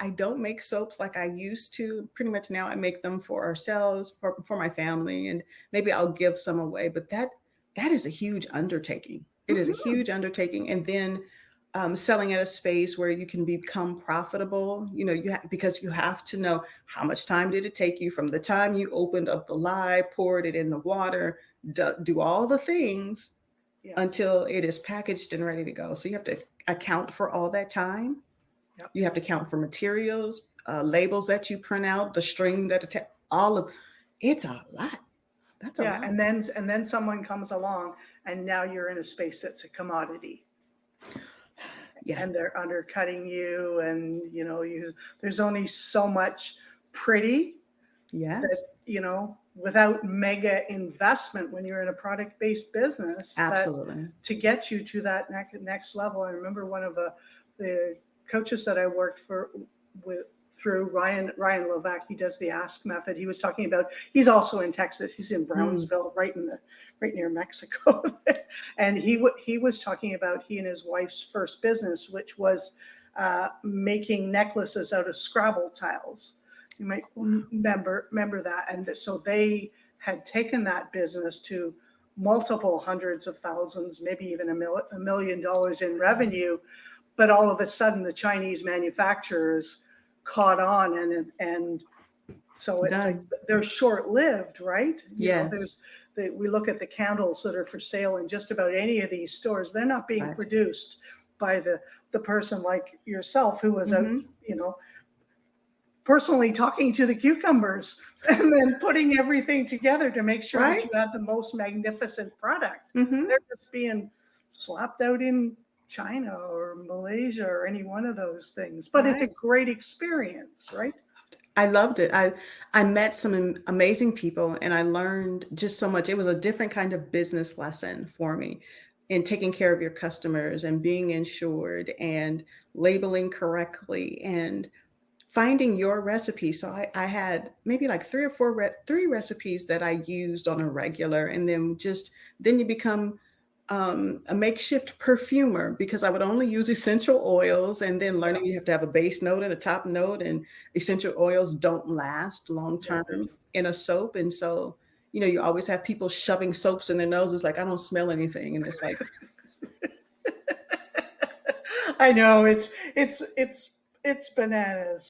I don't make soaps like I used to. Pretty much now I make them for ourselves, for my family, and maybe I'll give some away, but that is a huge undertaking. It is a Mhm. huge undertaking, and then, selling at a space where you can become profitable, because you have to know how much time did it take you from the time you opened up the lye, poured it in the water, do all the things Yeah. until it is packaged and ready to go. So you have to account for all that time. Yep. You have to count for materials, labels that you print out, the string that all of it's a lot. That's a Yeah, lot. and then someone comes along, and now you're in a space that's a commodity, Yeah. and they're undercutting you, and there's only so much pretty that, Yes. without mega investment when you're in a product-based business, that Absolutely. to get you to that next level. I remember one of the coaches that I worked for with through Ryan Lovac. He does the Ask method. He was talking about. He's also in Texas. He's in Mm. Brownsville, right near Mexico, and he was talking about he and his wife's first business, which was making necklaces out of Scrabble tiles. You might remember that. And so they had taken that business to multiple hundreds of thousands, maybe even $1 million in revenue. But all of a sudden, the Chinese manufacturers caught on, and so it's like Done. they're short lived, right? Yes. We look at the candles that are for sale in just about any of these stores. They're not being Right. produced by the person like yourself who was out, Mhm. personally talking to the cucumbers and then putting everything together to make sure that you Right? had the most magnificent product. They're Mhm. just being slapped out in China or Malaysia or any one of those things. But it's a Right. great experience, right? I loved it. I met some amazing people and I learned just so much. It was a different kind of business lesson for me in taking care of your customers and being insured and labeling correctly and finding your recipe. So I had maybe like 3 or 4 3 recipes that I used on a regular, and then you become, a makeshift perfumer because I would only use essential oils, and then Yeah, learning you have to have a base note and a top note, and essential oils don't last long no, term they do. in a soap, and so, you always have people shoving soaps in their noses like, "I don't smell anything," and it's like, I know it's bananas.